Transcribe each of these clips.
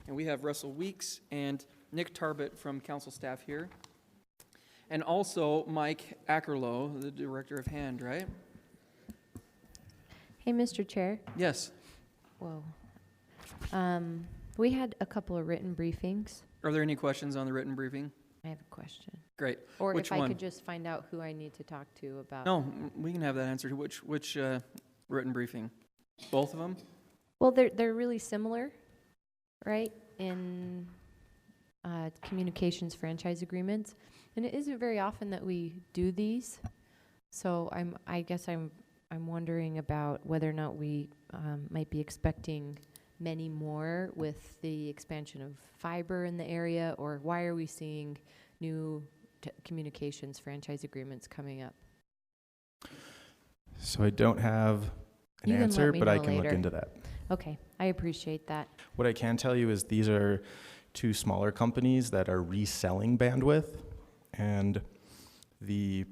And we have Russell Weeks and Nick Tarbett from council staff here. And also Mike Ackerlow, the director of HAND, right? Hey, Mr. Chair. Yes. Whoa. We had a couple of written briefings. Are there any questions on the written briefing? I have a question. Great. Or Which if I one? could just find out who I need to talk to about. No, we can have that answered. Which written briefing? Both of them? Well, they're really similar, right, in communications franchise agreements. And it isn't very often that we do these. So I guess I'm wondering about whether or not we might be expecting many more with the expansion of fiber in the area, or why are we seeing new communications franchise agreements coming up? So I don't have an You can answer, let me but I know can look later. into that. Okay, I appreciate that. What I can tell you is these are two smaller companies that are reselling bandwidth, and the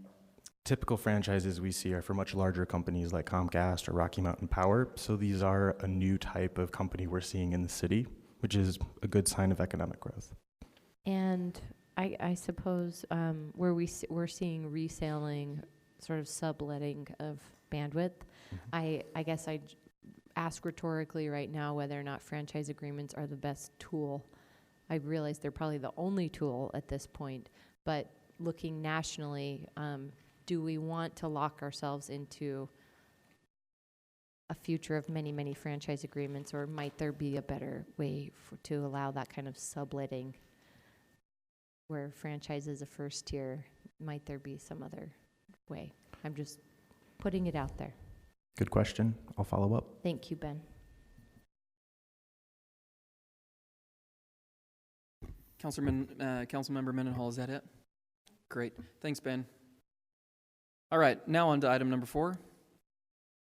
typical franchises we see are for much larger companies like Comcast or Rocky Mountain Power. So these are a new type of company we're seeing in the city, which is a good sign of economic growth. And I suppose where we're seeing reselling, sort of subletting of bandwidth, I guess I'd ask rhetorically right now whether or not franchise agreements are the best tool. I realize they're probably the only tool at this point, but looking nationally, do we want to lock ourselves into a future of many, many franchise agreements, or might there be a better way to allow that kind of subletting where franchise is a first tier? Might there be some other way? I'm just putting it out there. Good question. I'll follow up. Thank you, Ben. Councilmember Mendenhall, is that it? Great. Thanks, Ben. All right, now on to item number 4.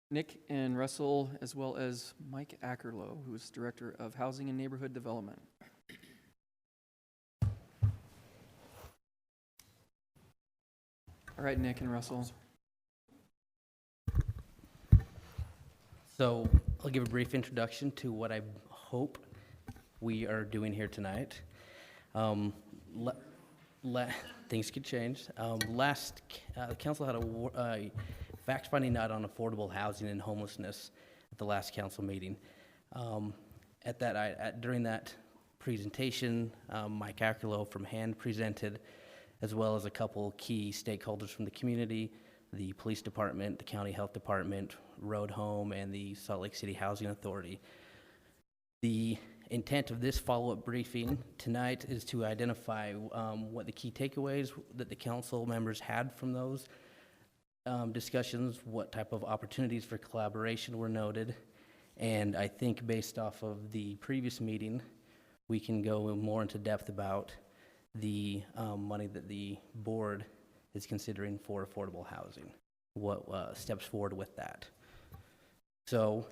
Nick and Russell, as well as Mike Ackerlow, who is Director of Housing and Neighborhood Development. All right, Nick and Russell. So I'll give a brief introduction to what I hope we are doing here tonight. Things could change. The council had a fact-finding night on affordable housing and homelessness at the last council meeting. During that presentation, Mike Ackerlow from HAND presented, as well as a couple key stakeholders from the community, the police department, the county health department, Road Home, and the Salt Lake City Housing Authority. The intent of this follow-up briefing tonight is to identify what the key takeaways that the council members had from those discussions, what type of opportunities for collaboration were noted, and I think based off of the previous meeting, we can go more into depth about the money that the board is considering for affordable housing, what steps forward with that. So,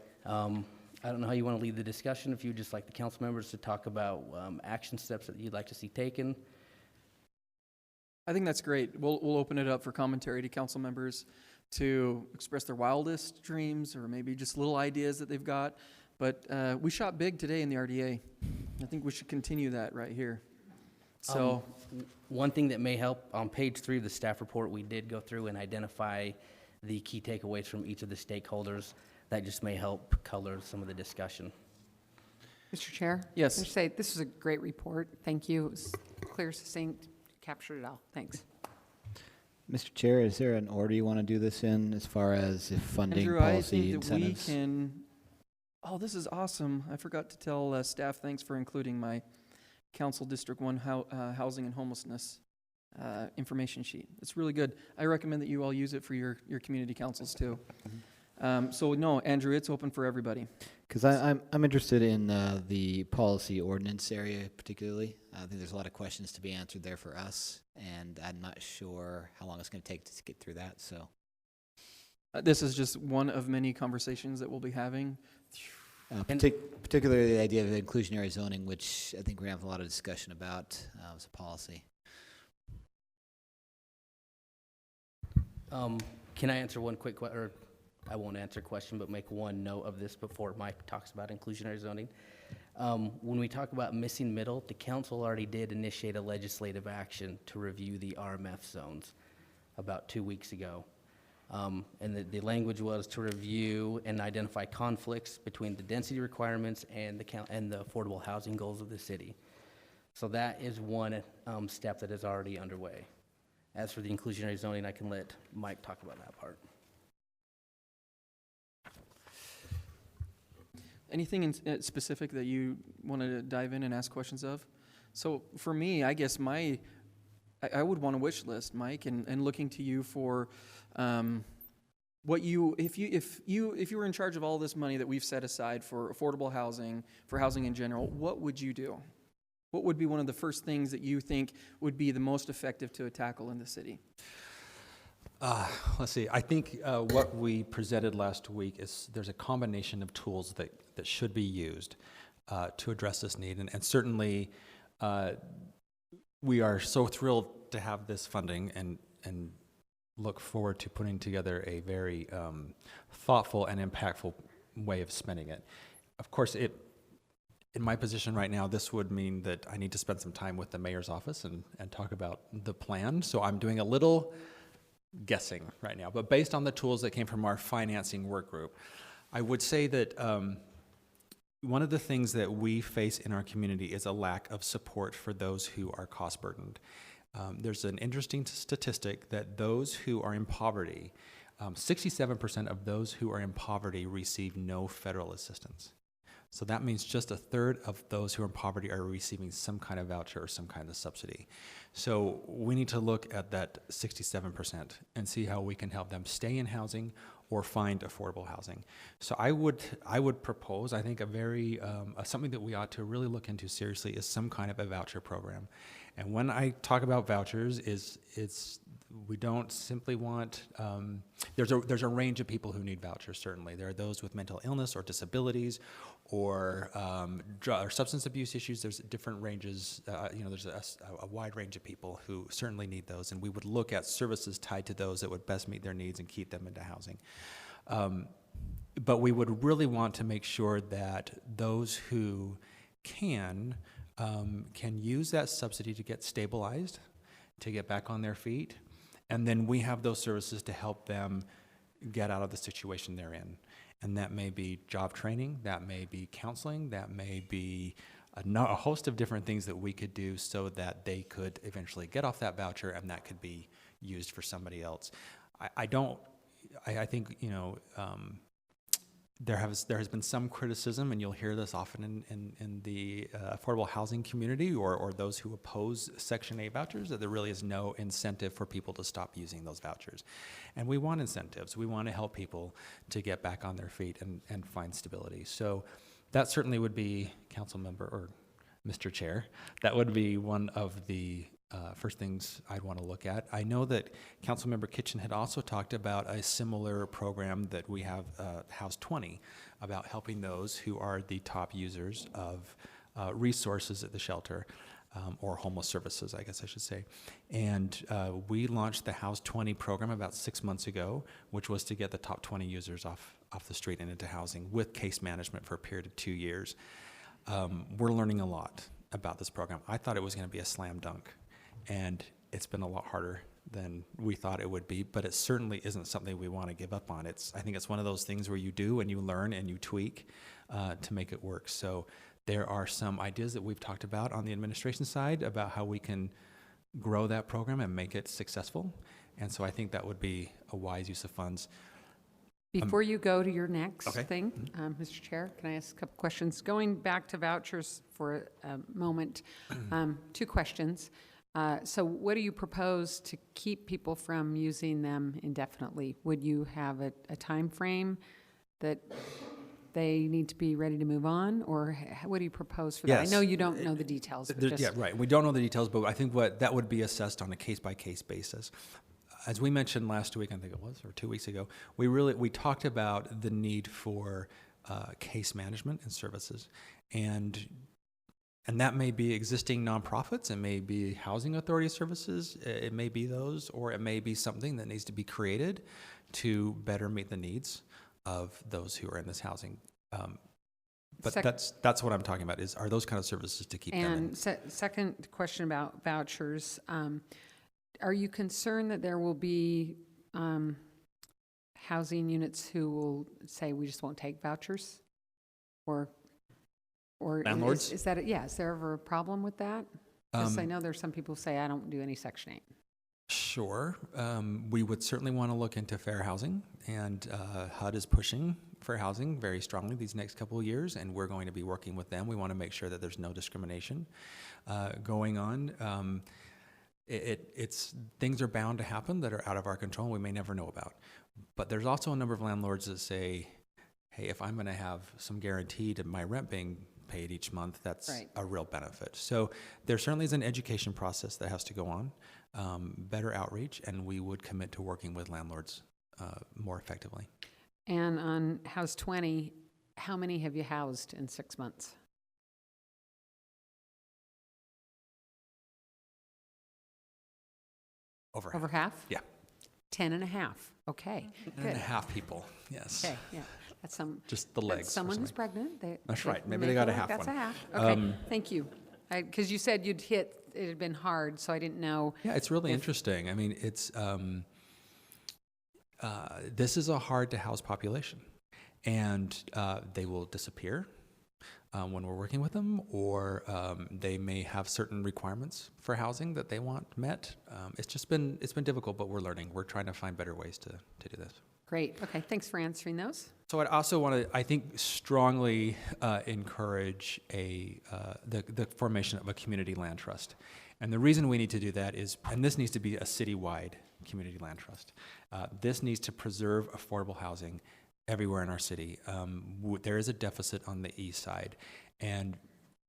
I don't know how you want to lead the discussion, if you would just like the council members to talk about action steps that you'd like to see taken. I think that's great. We'll open it up for commentary to council members to express their wildest dreams or maybe just little ideas that they've got. But we shot big today in the RDA. I think we should continue that right here. So, one thing that may help, on page 3 of the staff report, we did go through and identify the key takeaways from each of the stakeholders. That just may help color some of the discussion. Mr. Chair? Yes. I should say, this was a great report. Thank you. It was clear, succinct, captured it all. Thanks. Mr. Chair, is there an order you want to do this in as far as if funding, Andrew, policy, I think that incentives? we can. Oh, this is awesome. I forgot to tell staff thanks for including my Council District 1 housing and homelessness information sheet. It's really good. I recommend that you all use it for your community councils too. So no, Andrew, it's open for everybody. Because I'm interested in the policy ordinance area particularly. I think there's a lot of questions to be answered there for us, and I'm not sure how long it's going to take to get through that. So This is just one of many conversations that we'll be having. particularly the idea of inclusionary zoning, which I think we're going to have a lot of discussion about as a policy. Can I answer one quick question? I won't answer a question, but make one note of this before Mike talks about inclusionary zoning. When we talk about missing middle, the council already did initiate a legislative action to review the RMF zones about 2 weeks ago. And the language was to review and identify conflicts between the density requirements and the affordable housing goals of the city. So that is one step that is already underway. As for the inclusionary zoning, I can let Mike talk about that part. Anything in specific that you want to dive in and ask questions of? So for me, I guess I would want a wish list, Mike, and looking to you for what if you were in charge of all this money that we've set aside for affordable housing, for housing in general, what would you do? What would be one of the first things that you think would be the most effective to tackle in the city? Let's see. I think what we presented last week is there's a combination of tools that should be used to address this need. And certainly we are so thrilled to have this funding and look forward to putting together a very thoughtful and impactful way of spending it. Of course, in my position right now, this would mean that I need to spend some time with the mayor's office and talk about the plan. So I'm doing a little guessing right now, but based on the tools that came from our financing work group, I would say that one of the things that we face in our community is a lack of support for those who are cost burdened. There's an interesting statistic that those who are in poverty, 67% of those who are in poverty receive no federal assistance. So that means just a third of those who are in poverty are receiving some kind of voucher or some kind of subsidy. So we need to look at that 67% and see how we can help them stay in housing or find affordable housing. So I would propose, I think a very, something that we ought to really look into seriously is some kind of a voucher program. And when I talk about vouchers, we don't simply want, there's a range of people who need vouchers, certainly. There are those with mental illness or disabilities or substance abuse issues. There's different ranges, there's a wide range of people who certainly need those, and we would look at services tied to those that would best meet their needs and keep them into housing. But we would really want to make sure that those who can use that subsidy to get stabilized, to get back on their feet, and then we have those services to help them get out of the situation they're in. And that may be job training, that may be counseling, that may be a host of different things that we could do so that they could eventually get off that voucher and that could be used for somebody else. I think, there has been some criticism, and you'll hear this often in the affordable housing community or those who oppose Section 8 vouchers, that there really is no incentive for people to stop using those vouchers. And we want incentives. We want to help people to get back on their feet and find stability. So that certainly would be, Council Member or Mr. Chair, that would be one of the first things I'd want to look at. I know that Councilmember Kitchen had also talked about a similar program that we have, House 20, about helping those who are the top users of resources at the shelter, or homeless services, I guess I should say. And we launched the House 20 program about 6 months ago, which was to get the top 20 users off the street and into housing with case management for a period of 2 years. We're learning a lot about this program. I thought it was going to be a slam dunk. And it's been a lot harder than we thought it would be, but it certainly isn't something we want to give up on. I think it's one of those things where you do and you learn and you tweak to make it work. So there are some ideas that we've talked about on the administration side about how we can grow that program and make it successful. And so I think that would be a wise use of funds. Before you go to your next Okay. thing, Mr. Chair, can I ask a couple questions? Going back to vouchers for a moment, 2 questions. So what do you propose to keep people from using them indefinitely? Would you have a time frame that they need to be ready to move on, or what do you propose for that? Yes. I know you don't know the details, but just... Yeah, right. We don't know the details, but I think that would be assessed on a case-by-case basis. As we mentioned last week, I think it was, or 2 weeks ago, we talked about the need for case management and services, and that may be existing nonprofits, it may be housing authority services, it may be those, or it may be something that needs to be created to better meet the needs of those who are in this housing. But Sec- that's what I'm talking about, are those kind of services to keep them in. And second question about vouchers. Are you concerned that there will be housing units who will say, we just won't take vouchers? Or Landlords? is that, is there ever a problem with that? Because I know there's some people who say, I don't do any Section 8. Sure. We would certainly want to look into fair housing, and HUD is pushing fair housing very strongly these next couple of years, and we're going to be working with them. We want to make sure that there's no discrimination going on. It's things are bound to happen that are out of our control and we may never know about. But there's also a number of landlords that say, hey, if I'm going to have some guarantee to my rent being paid each month, that's Right. a real benefit. So there certainly is an education process that has to go on, better outreach, and we would commit to working with landlords more effectively. And on House 20, how many have you housed in 6 months? Over half? Yeah. 10 and a half. Okay, And a good. half people, yes. Okay, yeah. That's Just the legs. or someone who's something. pregnant. That's they right. Maybe make they got a it half That's one. a half. Okay, thank you. Because you said it had been hard, so I didn't know. Yeah, it's really if- interesting. I mean, it's this is a hard to house population, and they will disappear when we're working with them, or they may have certain requirements for housing that they want met. It's been difficult, but we're learning. We're trying to find better ways to do this. Great. Okay, thanks for answering those. So I'd also want to, I think, strongly encourage the formation of a community land trust. And the reason we need to do that is, and this needs to be a citywide community land trust. This needs to preserve affordable housing everywhere in our city. There is a deficit on the east side, and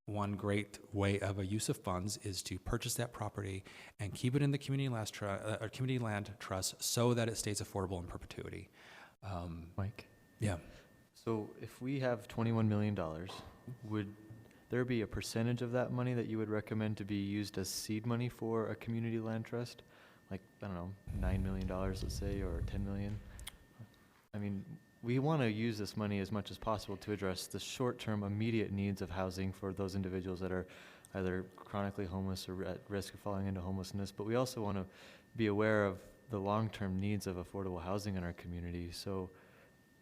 one great way of a use of funds is to purchase that property and keep it in the community land trust so that it stays affordable in perpetuity. Mike? Yeah. So if we have $21 million, would there be a percentage of that money that you would recommend to be used as seed money for a community land trust? Like, I don't know, $9 million, let's say, or $10 million? I mean, we want to use this money as much as possible to address the short-term immediate needs of housing for those individuals that are either chronically homeless or at risk of falling into homelessness, but we also want to be aware of the long-term needs of affordable housing in our community. So,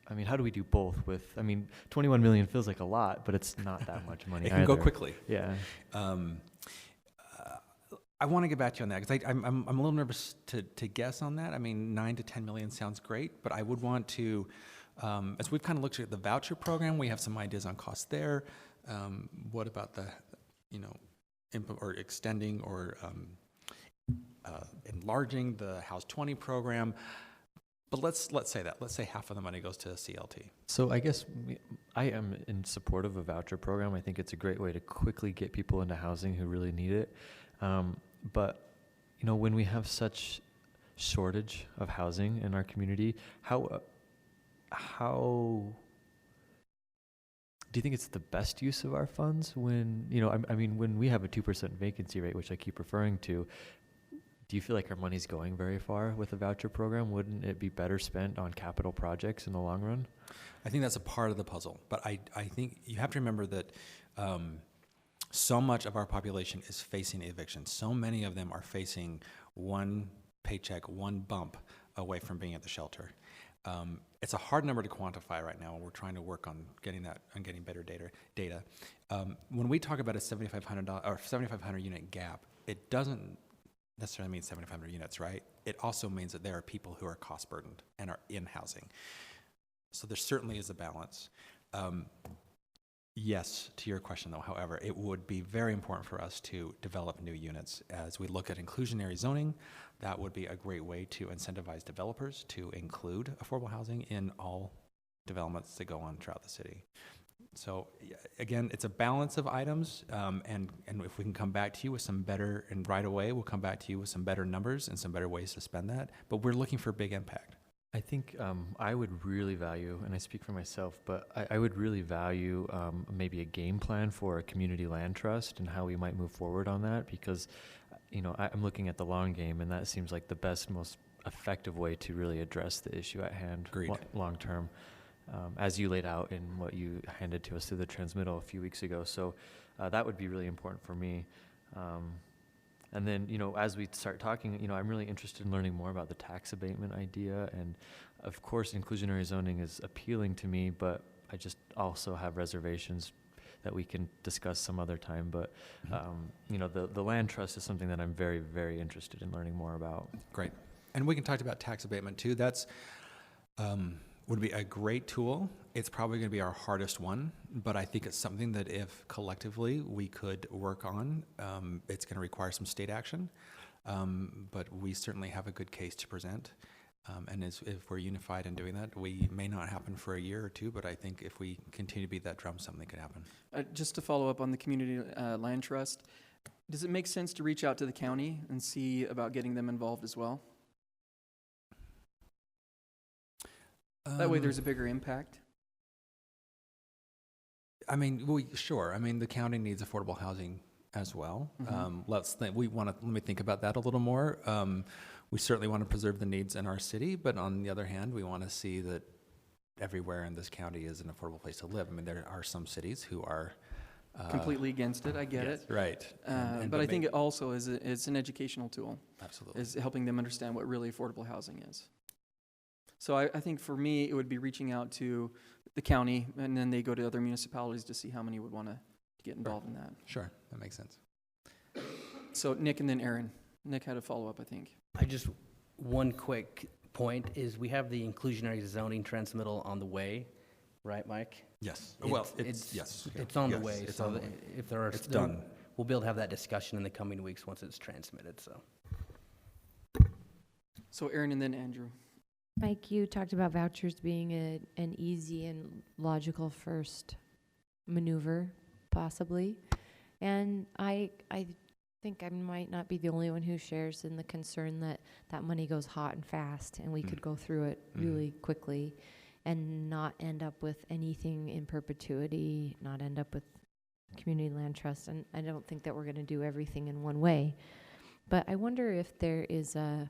I mean, how do we do both with, I mean, 21 million feels like a lot, but it's not that much money It can go either. quickly. Yeah. I want to get back to you on that because I'm a little nervous to guess on that. I mean, 9 to 10 million sounds great, but I would want to, as we've kind of looked at the voucher program, we have some ideas on costs there. What about the, or extending or enlarging the House 20 program? But let's say that. Let's say half of the money goes to CLT. So I guess I am in support of a voucher program. I think it's a great way to quickly get people into housing who really need it. But, when we have such shortage of housing in our community, how do you think it's the best use of our funds when, I mean, when we have a 2% vacancy rate, which I keep referring to, do you feel like our money's going very far with a voucher program? Wouldn't it be better spent on capital projects in the long run? I think that's a part of the puzzle. But I think you have to remember that so much of our population is facing eviction. So many of them are facing one paycheck, one bump away from being at the shelter. It's a hard number to quantify right now, and we're trying to work on getting better data. When we talk about a $7,500 unit gap, it doesn't necessarily mean 7,500 units, right? It also means that there are people who are cost burdened and are in housing. So there certainly is a balance. Yes, to your question though, however, it would be very important for us to develop new units. As we look at inclusionary zoning, that would be a great way to incentivize developers to include affordable housing in all developments that go on throughout the city. So again, it's a balance of items, and if we can come back to you with some better, and right away we'll come back to you with some better numbers and some better ways to spend that, but we're looking for big impact. I think I would really value, and I speak for myself, but I would really value maybe a game plan for a community land trust and how we might move forward on that, because I'm looking at the long game, and that seems like the best, most effective way to really address the issue at hand Agreed. long term. as you laid out in what you handed to us through the transmittal a few weeks ago. So that would be really important for me. And then, as we start talking, I'm really interested in learning more about the tax abatement idea. And of course, inclusionary zoning is appealing to me, but I just also have reservations that we can discuss some other time. But, the land trust is something that I'm very, very interested in learning more about. Great. And we can talk about tax abatement too. That's would be a great tool. It's probably going to be our hardest one, but I think it's something that if collectively we could work on, it's going to require some state action. But we certainly have a good case to present. And if we're unified in doing that, we may not happen for a year or two, but I think if we continue to beat that drum, something could happen. Just to follow up on the community land trust, does it make sense to reach out to the county and see about getting them involved as well? That way there's a bigger impact. I mean, sure. I mean, the county needs affordable housing as well. Mm-hmm. Let me think about that a little more. We certainly want to preserve the needs in our city, but on the other hand, we want to see that everywhere in this county is an affordable place to live. I mean, there are some cities who are Completely against it, I get it. Right. But I think it also it's an educational tool. Absolutely. Is helping them understand what really affordable housing is. So I think for me, it would be reaching out to the county, and then they go to other municipalities to see how many would want to get involved in that. Sure, that makes sense. So Nick and then Aaron. Nick had a follow-up, I think. One quick point is we have the inclusionary zoning transmittal on the way, right, Mike? Yes. It's on the way. It's so on the way. if there are, It's done. We'll be able to have that discussion in the coming weeks once it's transmitted. So Aaron and then Andrew. Mike, you talked about vouchers being an easy and logical first maneuver, possibly. And I think I might not be the only one who shares in the concern that that money goes hot and fast, and we could go through it really quickly and not end up with anything in perpetuity, not end up with community land trust. And I don't think that we're going to do everything in one way. But I wonder if there is a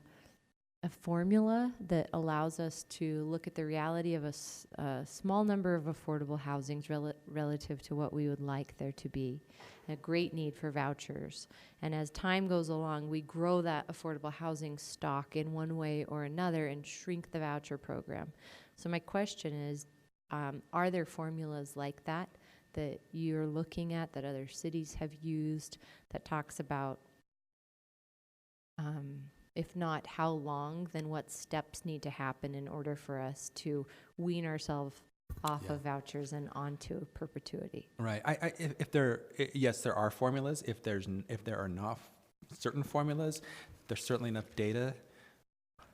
formula that allows us to look at the reality of a small number of affordable housings relative to what we would like there to be. A great need for vouchers. And as time goes along, we grow that affordable housing stock in one way or another and shrink the voucher program. So my question is, are there formulas like that you're looking at, that other cities have used, that talks about if not how long, then what steps need to happen in order for us to wean ourselves off of vouchers and onto perpetuity? Right. Yes, there are formulas. If there are not certain formulas, there's certainly enough data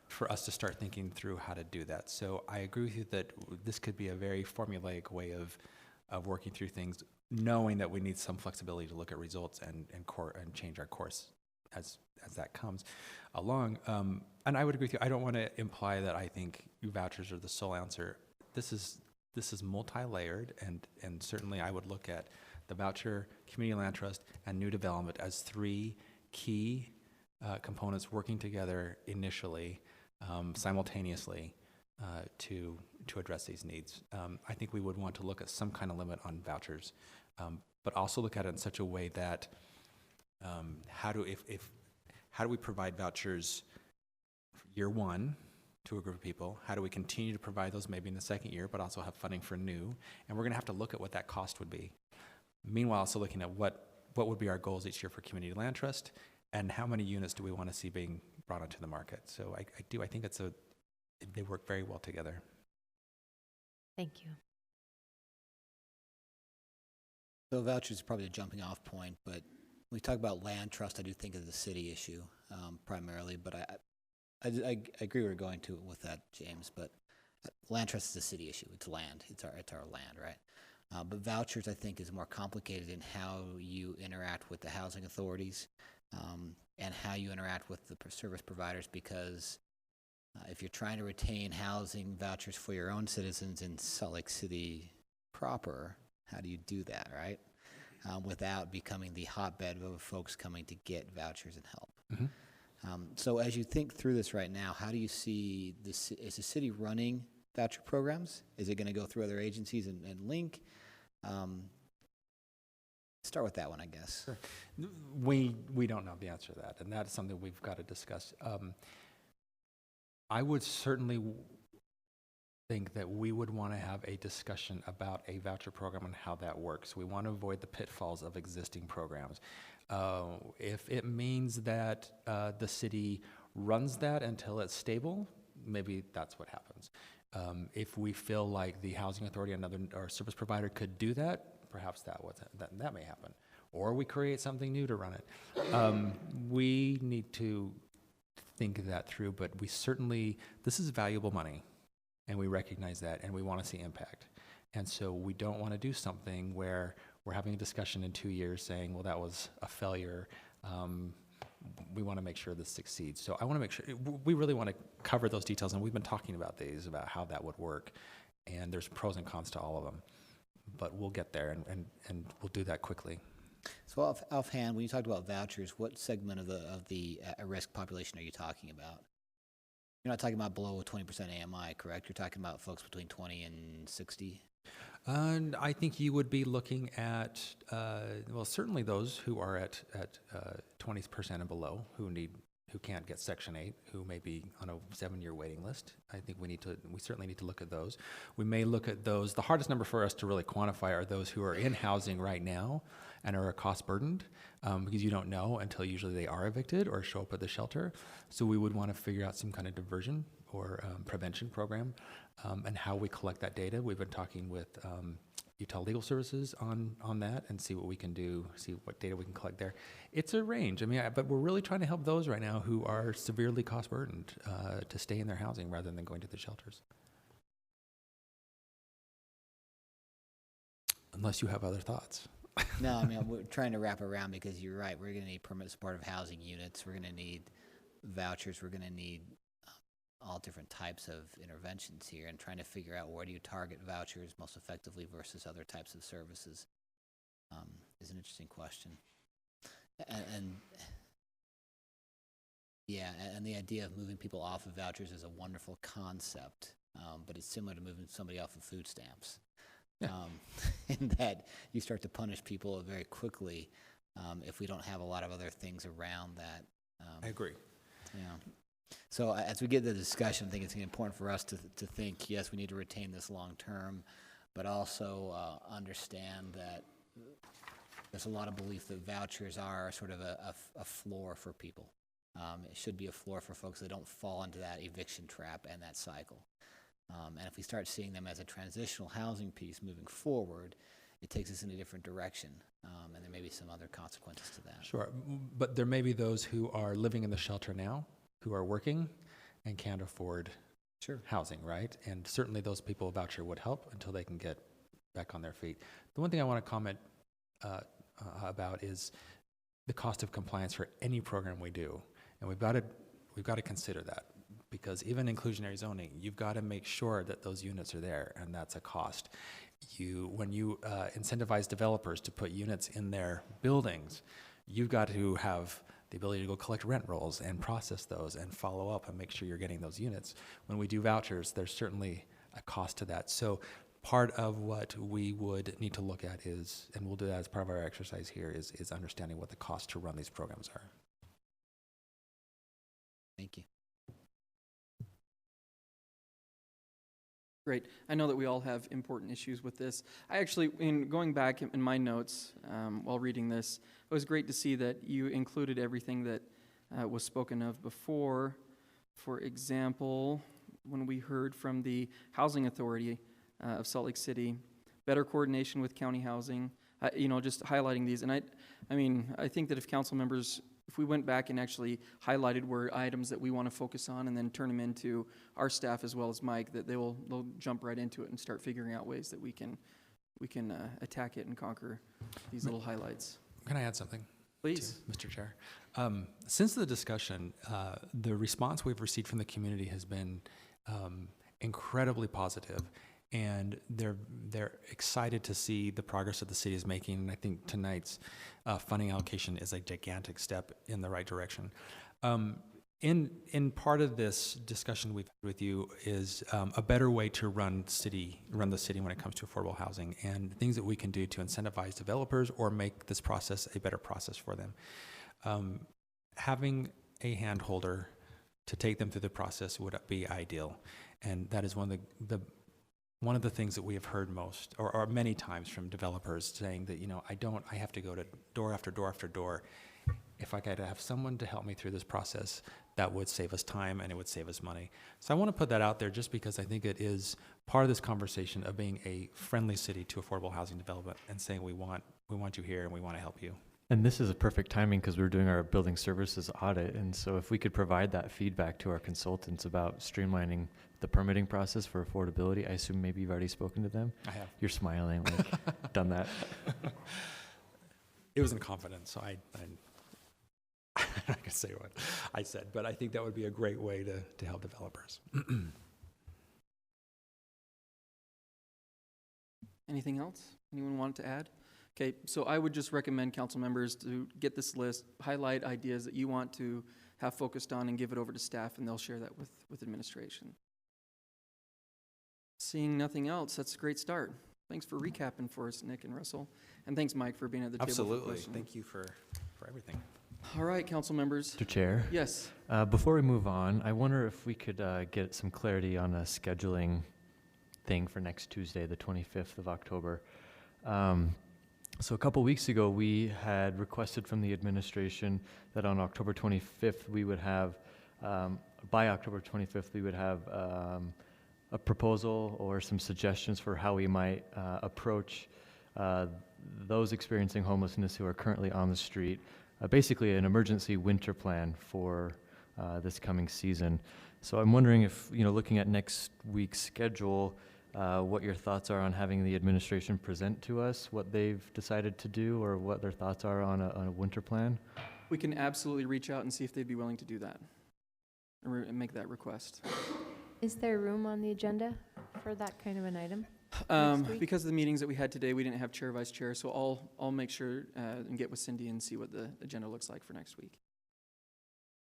for us to start thinking through how to do that. So I agree with you that this could be a very formulaic way of working through things, knowing that we need some flexibility to look at results and change our course as that comes along. And I would agree with you. I don't want to imply that I think vouchers are the sole answer. This is multi-layered, and certainly I would look at the voucher, community land trust, and new development as three key components working together initially, simultaneously, to address these needs. I think we would want to look at some kind of limit on vouchers, but also look at it in such a way that how do we provide vouchers year one to a group of people? How do we continue to provide those maybe in the second year, but also have funding for new? And we're going to have to look at what that cost would be. Meanwhile, also looking at what would be our goals each year for community land trust, and how many units do we want to see being brought onto the market? So I think they work very well together. Thank you. So vouchers is probably a jumping off point, but when we talk about land trust, I do think it's a city issue primarily, but I agree we're going to with that, James, but land trust is a city issue. It's land. It's our land, right? But vouchers, I think, is more complicated in how you interact with the housing authorities and how you interact with the service providers, because if you're trying to retain housing vouchers for your own citizens in Salt Lake City proper, how do you do that, right? Without becoming the hotbed of folks coming to get vouchers and help. So as you think through this right now, how do you see this? Is the city running voucher programs? Is it going to go through other agencies and link? Start with that one, I guess. Sure. We don't know the answer to that, and that's something we've got to discuss. I would certainly think that we would want to have a discussion about a voucher program and how that works. We want to avoid the pitfalls of existing programs. If it means that the city runs that until it's stable, maybe that's what happens. If we feel like the housing authority and or service provider could do that, perhaps that may happen. Or we create something new to run it. We need to think that through, but we certainly, this is valuable money, and we recognize that, and we want to see impact. And so we don't want to do something where we're having a discussion in 2 years saying, well, that was a failure. We want to make sure this succeeds. So I want to make sure, we really want to cover those details, and we've been talking about these, about how that would work, and there's pros and cons to all of them. But we'll get there, and we'll do that quickly. So offhand, when you talked about vouchers, what segment of the at-risk population are you talking about? You're not talking about below 20% AMI, correct? You're talking about folks between 20 and 60? And I think you would be looking at, well, certainly those who are at 20% and below, who can't get Section 8, who may be on a 7-year waiting list. I think we certainly need to look at those. We may look at those. The hardest number for us to really quantify are those who are in housing right now and are cost burdened, because you don't know until usually they are evicted or show up at the shelter. So we would want to figure out some kind of diversion or prevention program, and how we collect that data. We've been talking with Utah Legal Services on that, and see what we can do, see what data we can collect there. It's a range. I mean, but we're really trying to help those right now who are severely cost burdened to stay in their housing rather than going to the shelters. Unless you have other thoughts. No, I mean, we're trying to wrap around, because you're right. We're going to need permanent supportive housing units. We're going to need vouchers. We're going to need all different types of interventions here, and trying to figure out where do you target vouchers most effectively versus other types of services is an interesting question. And the idea of moving people off of vouchers is a wonderful concept, but it's similar to moving somebody off of food stamps. Yeah. In that you start to punish people very quickly if we don't have a lot of other things around that. I agree. Yeah. So as we get to the discussion, I think it's important for us to think, yes, we need to retain this long term, but also understand that there's a lot of belief that vouchers are sort of a floor for people. It should be a floor for folks that don't fall into that eviction trap and that cycle. And if we start seeing them as a transitional housing piece moving forward, it takes us in a different direction, and there may be some other consequences to that. Sure, but there may be those who are living in the shelter now, who are working and can't afford housing, right? And certainly those people, a voucher would help until they can get back on their feet. The one thing I want to comment about is the cost of compliance for any program we do, and we've got to consider that. Because even inclusionary zoning, you've got to make sure that those units are there, and that's a cost. When you incentivize developers to put units in their buildings, you've got to have the ability to go collect rent rolls and process those and follow up and make sure you're getting those units. When we do vouchers, there's certainly a cost to that. So part of what we would need to look at is, and we'll do that as part of our exercise here, is understanding what the cost to run these programs are. Thank you. Great. I know that we all have important issues with this. I actually, in going back in my notes while reading this, it was great to see that you included everything that was spoken of before. For example, when we heard from the Housing Authority of Salt Lake City, better coordination with county housing, just highlighting these. And I think that if council members, if we went back and actually highlighted where items that we want to focus on and then turn them into our staff as well as Mike, that they'll jump right into it and start figuring out ways that we can attack it and conquer these little highlights. Can I add something? Please. Mr. Chair. Since the discussion, the response we've received from the community has been incredibly positive, and they're excited to see the progress that the city is making. And I think tonight's funding allocation is a gigantic step in the right direction. in part of this discussion we've had with you is a better way to run the city when it comes to affordable housing, and things that we can do to incentivize developers or make this process a better process for them. Having a hand holder to take them through the process would be ideal, and that is one of the things that we have heard most or many times from developers saying that, I have to go to door after door after door. If I could have someone to help me through this process, that would save us time and it would save us money. So I want to put that out there just because I think it is part of this conversation of being a friendly city to affordable housing development and saying we want you here and we want to help you. And this is a perfect timing because we're doing our building services audit. And so if we could provide that feedback to our consultants about streamlining the permitting process for affordability, I assume maybe you've already spoken to them? I have. You're smiling like, done that. It was in confidence, so I'm not going to say what I said, but I think that would be a great way to help developers. Anything else? Anyone want to add? Okay, so I would just recommend council members to get this list, highlight ideas that you want to have focused on, and give it over to staff, and they'll share that with administration. Seeing nothing else, that's a great start. Thanks for recapping for us, Nick and Russell. And thanks, Mike, for being at the table. Absolutely. For Thank you for everything. All right, council members. Mr. Chair? Yes. Before we move on, I wonder if we could get some clarity on a scheduling thing for next Tuesday, the 25th of October. So a couple weeks ago, we had requested from the administration that on October 25th, we would have, by October 25th, we would have a proposal or some suggestions for how we might approach those experiencing homelessness who are currently on the street. Basically an emergency winter plan for this coming season. So I'm wondering if, looking at next week's schedule, what your thoughts are on having the administration present to us what they've decided to do or what their thoughts are on a winter plan? We can absolutely reach out and see if they'd be willing to do that and make that request. Is there room on the agenda for that kind of an item? Next week? Because of the meetings that we had today, we didn't have chair, vice chair, so I'll make sure and get with Cindy and see what the agenda looks like for next week.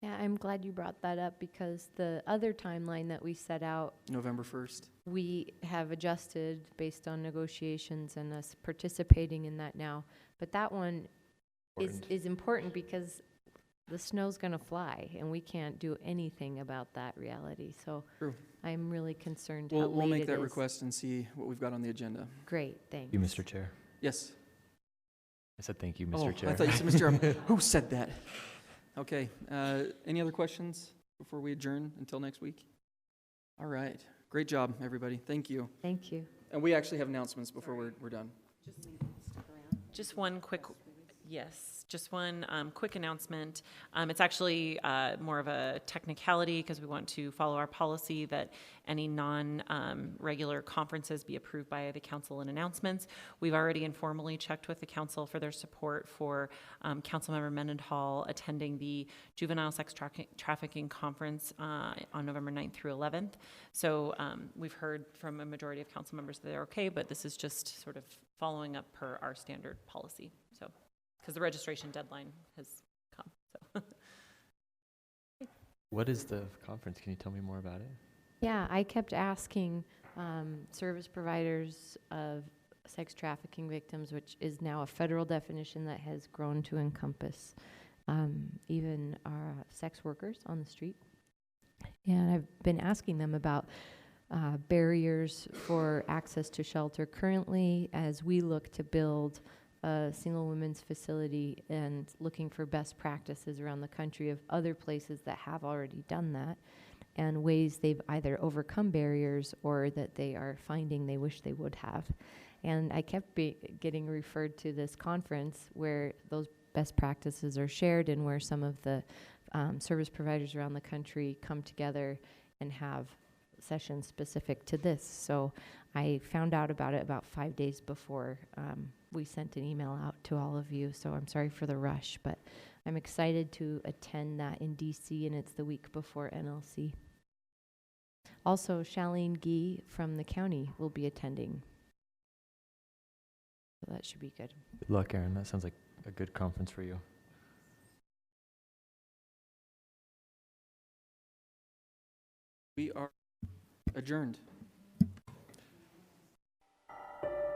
Yeah, I'm glad you brought that up because the other timeline that we set out, November 1st. we have adjusted based on negotiations and us participating in that now. But that one is important because the snow's going to fly and we can't do anything about that reality. So True. I'm really concerned how late We'll make it that is. request and see what we've got on the agenda. Great, thanks. You, Mr. Chair. Yes. I said thank you, Mr. Chair. I thought you said Mr. Who said that? Okay. Any other questions before we adjourn until next week? All right. Great job, everybody. Thank you. Thank you. And we actually have announcements before we're done. Just one quick, just one quick announcement. It's actually more of a technicality because we want to follow our policy that any non-regular conferences be approved by the council in announcements. We've already informally checked with the council for their support for Councilmember Mendenhall attending the Juvenile Sex Trafficking Conference on November 9th through 11th. So we've heard from a majority of council members that they're okay, but this is just sort of following up per our standard policy. So, because the registration deadline has come. So. What is the conference? Can you tell me more about it? Yeah, I kept asking service providers of sex trafficking victims, which is now a federal definition that has grown to encompass even our sex workers on the street. And I've been asking them about barriers for access to shelter currently as we look to build a single women's facility and looking for best practices around the country of other places that have already done that and ways they've either overcome barriers or that they are finding they wish they would have. And I kept getting referred to this conference where those best practices are shared and where some of the service providers around the country come together and have sessions specific to this. So I found out about it about 5 days before we sent an email out to all of you. So I'm sorry for the rush, but I'm excited to attend that in DC, and it's the week before NLC. Also, Shalene Gee from the county will be attending. So that should be good. Good luck, Aaron. That sounds like a good conference for you. We are adjourned.